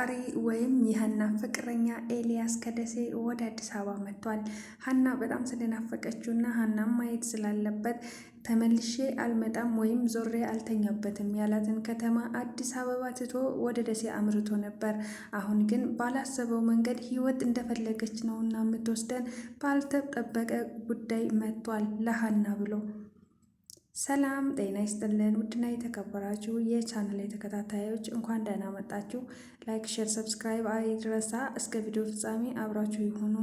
አፍቃሪ ወይም የሀና ፍቅረኛ ኤልያስ ከደሴ ወደ አዲስ አበባ መጥቷል። ሀና በጣም ስለናፈቀችውና ሀናም ማየት ስላለበት ተመልሼ አልመጣም ወይም ዞሬ አልተኛበትም ያላትን ከተማ አዲስ አበባ ትቶ ወደ ደሴ አምርቶ ነበር። አሁን ግን ባላሰበው መንገድ ህይወት እንደፈለገች ነውና የምትወስደን ባልተጠበቀ ጉዳይ መጥቷል ለሀና ብሎ። ሰላም ጤና ይስጥልን ውድና የተከበራችሁ የቻናል ተከታታዮች እንኳን ደህና መጣችሁ። ላይክ፣ ሼር፣ ሰብስክራይብ አይድረሳ። እስከ ቪዲዮ ፍጻሜ አብራችሁ ይሁኑ።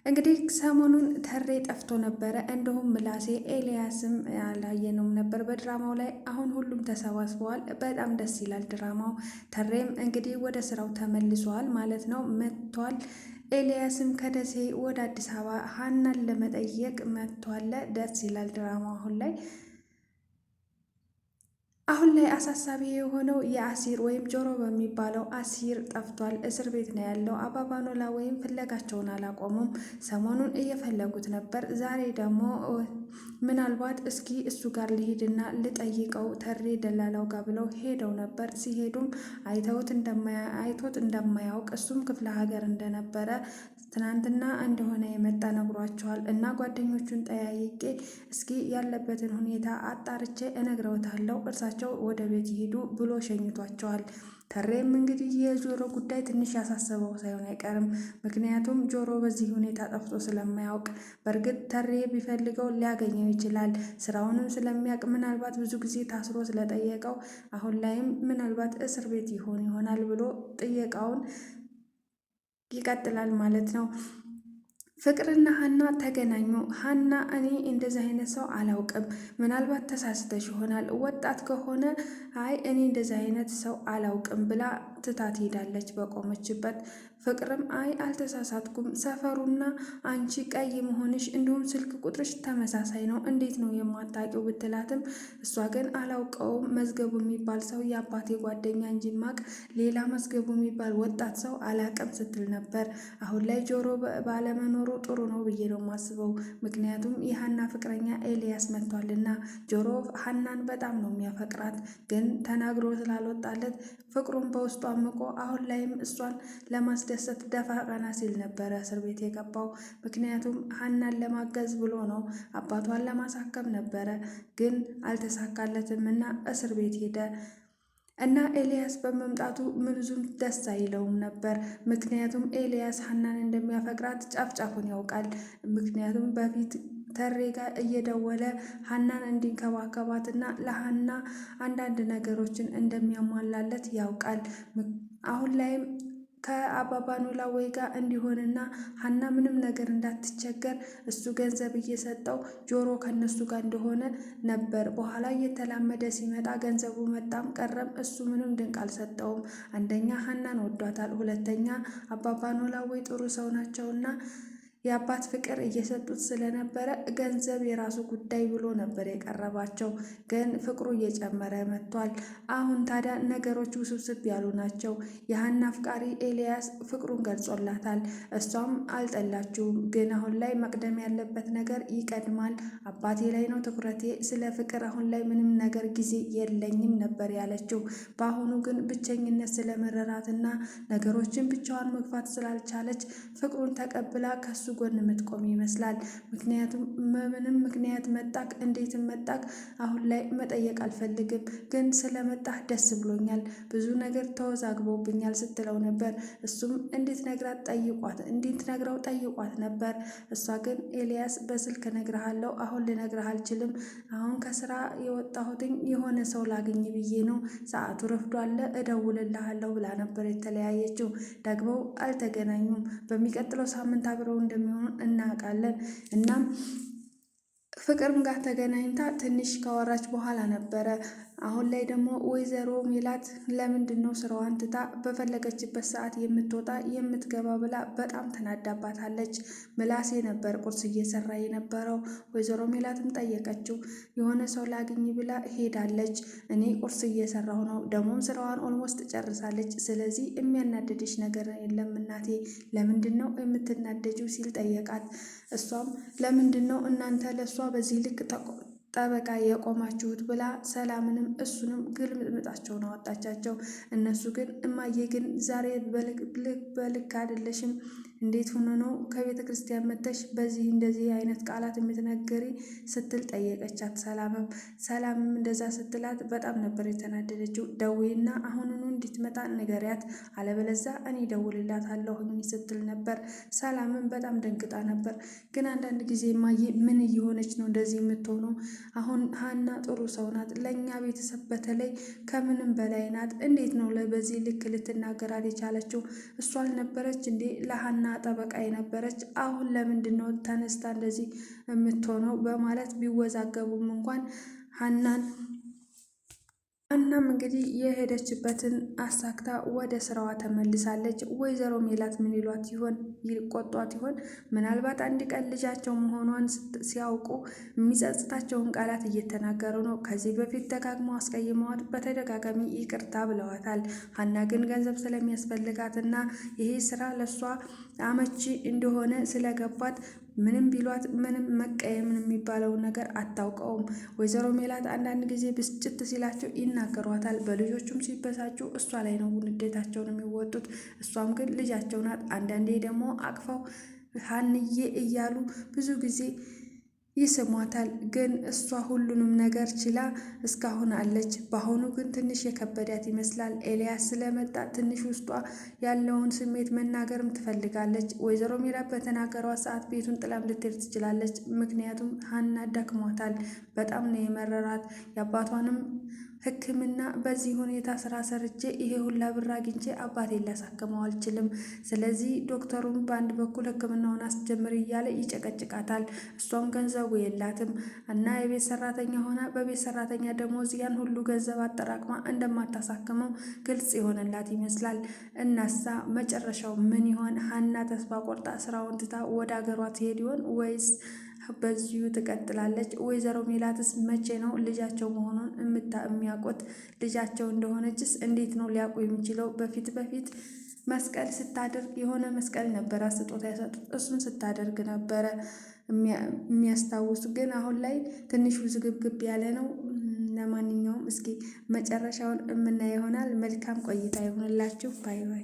እንግዲህ ሰሞኑን ተሬ ጠፍቶ ነበረ፣ እንዲሁም ምላሴ ኤልያስም አላየነውም ነበር በድራማው ላይ። አሁን ሁሉም ተሰባስበዋል። በጣም ደስ ይላል ድራማው። ተሬም እንግዲህ ወደ ስራው ተመልሷል ማለት ነው፣ መጥቷል። ኤልያስም ከደሴ ወደ አዲስ አበባ ሀናን ለመጠየቅ መጥቷል። ደስ ይላል ድራማው አሁን ላይ አሳሳቢ የሆነው የአሲር ወይም ጆሮ በሚባለው አሲር ጠፍቷል። እስር ቤት ነው ያለው። አባባኖላ ወይም ፍለጋቸውን አላቆሙም። ሰሞኑን እየፈለጉት ነበር። ዛሬ ደግሞ ምናልባት እስኪ እሱ ጋር ልሂድና ልጠይቀው ተሬ ደላላው ጋር ብለው ሄደው ነበር። ሲሄዱም አይቶት እንደማያውቅ እሱም ክፍለ ሀገር እንደነበረ ትናንትና እንደሆነ የመጣ ነግሯቸዋል። እና ጓደኞቹን ጠያይቄ እስኪ ያለበትን ሁኔታ አጣርቼ እነግረውታለሁ፣ እርሳቸው ወደ ቤት ይሄዱ ብሎ ሸኝቷቸዋል። ተሬም እንግዲህ የጆሮ ጉዳይ ትንሽ ያሳሰበው ሳይሆን አይቀርም። ምክንያቱም ጆሮ በዚህ ሁኔታ ጠፍቶ ስለማያውቅ፣ በእርግጥ ተሬ ቢፈልገው ሊያገኘው ይችላል። ስራውንም ስለሚያውቅ ምናልባት ብዙ ጊዜ ታስሮ ስለጠየቀው አሁን ላይም ምናልባት እስር ቤት ይሆናል ብሎ ጥየቃውን ይቀጥላል ማለት ነው። ፍቅርና ሀና ተገናኙ። ሀና እኔ እንደዚህ አይነት ሰው አላውቅም፣ ምናልባት ተሳስተሽ ይሆናል፣ ወጣት ከሆነ አይ እኔ እንደዚህ አይነት ሰው አላውቅም ብላ ትታት ሄዳለች በቆመችበት። ፍቅርም አይ አልተሳሳትኩም፣ ሰፈሩና አንቺ ቀይ መሆንሽ እንዲሁም ስልክ ቁጥርሽ ተመሳሳይ ነው፣ እንዴት ነው የማታውቂው ብትላትም እሷ ግን አላውቀውም፣ መዝገቡ የሚባል ሰው የአባቴ ጓደኛ እንጂ ማቅ ሌላ መዝገቡ የሚባል ወጣት ሰው አላውቅም ስትል ነበር። አሁን ላይ ጆሮ ባለመኖሩ ጥሩ ነው ብዬ ነው የማስበው። ምክንያቱም የሀና ፍቅረኛ ኤልያስ መጥቷልና። ጆሮ ሀናን በጣም ነው የሚያፈቅራት፣ ግን ተናግሮ ስላልወጣለት ፍቅሩን በውስጡ አምቆ አሁን ላይም እሷን ለማስደሰት ደፋ ቀና ሲል ነበረ እስር ቤት የገባው። ምክንያቱም ሀናን ለማገዝ ብሎ ነው፣ አባቷን ለማሳከም ነበረ፣ ግን አልተሳካለትም እና እስር ቤት ሄደ። እና ኤልያስ በመምጣቱ ብዙም ደስ አይለውም ነበር። ምክንያቱም ኤልያስ ሀናን እንደሚያፈቅራት ጫፍጫፉን ያውቃል። ምክንያቱም በፊት ተሬ ጋር እየደወለ ሀናን እንዲንከባከባትና ለሀና አንዳንድ ነገሮችን እንደሚያሟላለት ያውቃል። አሁን ላይም ከአባባኖላ ወይ ጋር እንዲሆንና ሀና ምንም ነገር እንዳትቸገር እሱ ገንዘብ እየሰጠው ጆሮ ከነሱ ጋር እንደሆነ ነበር። በኋላ እየተላመደ ሲመጣ ገንዘቡ መጣም ቀረም እሱ ምንም ድንቅ አልሰጠውም። አንደኛ ሀናን ወዷታል፣ ሁለተኛ አባባኖላ ወይ ጥሩ ሰው ናቸውና የአባት ፍቅር እየሰጡት ስለነበረ ገንዘብ የራሱ ጉዳይ ብሎ ነበር የቀረባቸው። ግን ፍቅሩ እየጨመረ መጥቷል። አሁን ታዲያ ነገሮች ውስብስብ ያሉ ናቸው። የሀና አፍቃሪ ኤልያስ ፍቅሩን ገልጾላታል። እሷም አልጠላችውም። ግን አሁን ላይ መቅደም ያለበት ነገር ይቀድማል። አባቴ ላይ ነው ትኩረቴ፣ ስለ ፍቅር አሁን ላይ ምንም ነገር ጊዜ የለኝም ነበር ያለችው። በአሁኑ ግን ብቸኝነት ስለመረራትና ነገሮችን ብቻዋን መግፋት ስላልቻለች ፍቅሩን ተቀብላ ከሱ ጎን የምትቆም ይመስላል። ምክንያቱም ምንም ምክንያት መጣክ እንዴትም መጣክ አሁን ላይ መጠየቅ አልፈልግም፣ ግን ስለመጣህ ደስ ብሎኛል፣ ብዙ ነገር ተወዛግቦብኛል ስትለው ነበር። እሱም እንድትነግረው ጠይቋት ነበር። እሷ ግን ኤልያስ በስልክ እነግርሃለሁ፣ አሁን ልነግርህ አልችልም፣ አሁን ከስራ የወጣሁትኝ የሆነ ሰው ላገኝ ብዬ ነው፣ ሰዓቱ ረፍዷል፣ እደውልልሃለሁ ብላ ነበር የተለያየችው። ደግሞ አልተገናኙም። በሚቀጥለው ሳምንት አብረው እንደሚሆኑ እናውቃለን። እናም ፍቅርም ጋር ተገናኝታ ትንሽ ካወራች በኋላ ነበረ አሁን ላይ ደግሞ ወይዘሮ ሜላት ለምንድን ነው ስራዋን ትታ በፈለገችበት ሰዓት የምትወጣ የምትገባ ብላ በጣም ተናዳባታለች። ምላሴ ነበር ቁርስ እየሰራ የነበረው። ወይዘሮ ሜላትም ጠየቀችው። የሆነ ሰው ላግኝ ብላ ሄዳለች። እኔ ቁርስ እየሰራሁ ነው፣ ደግሞም ስራዋን ኦልሞስት ጨርሳለች። ስለዚህ የሚያናድድሽ ነገር የለም እናቴ፣ ለምንድን ነው የምትናደጂው ሲል ጠየቃት። እሷም ለምንድን ነው እናንተ ለእሷ በዚህ ልክ ጠበቃ የቆማችሁት ብላ ሰላምንም እሱንም ግልምጥምጣቸውን አወጣቻቸው። እነሱ ግን እማዬ ግን ዛሬ በልክ አይደለሽም፣ እንዴት ሆኖ ነው ከቤተ ክርስቲያን መጥተሽ በዚህ እንደዚህ አይነት ቃላት የምትነገሪ ስትል ጠየቀቻት። ሰላምም እንደዛ ስትላት በጣም ነበር የተናደደችው። ደዌና አሁኑኑ እንድትመጣ ንገሪያት፣ አለበለዛ እኔ ደውልላታለሁኝ ስትል ነበር። ሰላምም በጣም ደንግጣ ነበር። ግን አንዳንድ ጊዜ እማዬ ምን እየሆነች ነው እንደዚህ የምትሆነው? አሁን ሀና ጥሩ ሰው ናት፣ ለእኛ ቤተሰብ በተለይ ከምንም በላይ ናት። እንዴት ነው በዚህ ልክ ልትናገራት የቻለችው? እሷ አልነበረች እንዴ ለሀና ጠበቃ የነበረች? አሁን ለምንድን ነው ተነስታ እንደዚህ የምትሆነው? በማለት ቢወዛገቡም እንኳን እናም እንግዲህ የሄደችበትን አሳክታ ወደ ስራዋ ተመልሳለች። ወይዘሮ ሜላት ምን ይሏት ይሆን? ይቆጧት ይሆን? ምናልባት አንድ ቀን ልጃቸው መሆኗን ሲያውቁ የሚጸጽታቸውን ቃላት እየተናገሩ ነው። ከዚህ በፊት ደጋግመው አስቀይመዋት በተደጋጋሚ ይቅርታ ብለዋታል። ሀና ግን ገንዘብ ስለሚያስፈልጋትና ይሄ ስራ ለሷ አመቺ እንደሆነ ስለገባት ምንም ቢሏት ምንም መቀየምን የሚባለውን ነገር አታውቀውም። ወይዘሮ ሜላት አንዳንድ ጊዜ ብስጭት ሲላቸው ይናገሯታል። በልጆቹም ሲበሳጩ እሷ ላይ ነው ንዴታቸውን የሚወጡት። እሷም ግን ልጃቸው ናት። አንዳንዴ ደግሞ አቅፈው ሀንዬ እያሉ ብዙ ጊዜ ይስሟታል። ግን እሷ ሁሉንም ነገር ችላ እስካሁን አለች። በአሁኑ ግን ትንሽ የከበዳት ይመስላል። ኤልያስ ስለመጣ ትንሽ ውስጧ ያለውን ስሜት መናገርም ትፈልጋለች። ወይዘሮ ሜላት በተናገሯት ሰዓት ቤቱን ጥላም ልትሄድ ትችላለች። ምክንያቱም ሀና ደክሟታል። በጣም ነው የመረራት። የአባቷንም ሕክምና በዚህ ሁኔታ ስራ ሰርቼ ይሄ ሁላ ብር አግኝቼ አባቴን ላሳክመው አልችልም። ስለዚህ ዶክተሩም በአንድ በኩል ሕክምናውን አስጀምር እያለ ይጨቀጭቃታል። እሷም ገንዘቡ የላትም እና የቤት ሰራተኛ ሆና በቤት ሰራተኛ ደሞዝ ያን ሁሉ ገንዘብ አጠራቅማ እንደማታሳክመው ግልጽ የሆነላት ይመስላል። እናሳ መጨረሻው ምን ይሆን? ሀና ተስፋ ቆርጣ ስራውን ትታ ወደ ሀገሯ ትሄድ ይሆን ወይስ በዚሁ ትቀጥላለች? ወይዘሮ ሜላትስ መቼ ነው ልጃቸው መሆኑን የሚያውቁት? ልጃቸው እንደሆነችስ እንዴት ነው ሊያውቁ የሚችለው? በፊት መስቀል ስታደርግ የሆነ መስቀል ነበረ ስጦታ የሰጡት፣ እሱን ስታደርግ ነበረ የሚያስታውሱ። ግን አሁን ላይ ትንሽ ውዝግብግብ ያለ ነው። ለማንኛውም እስኪ መጨረሻውን የምናየው ይሆናል። መልካም ቆይታ ይሆንላችሁ። ባይ ባይ።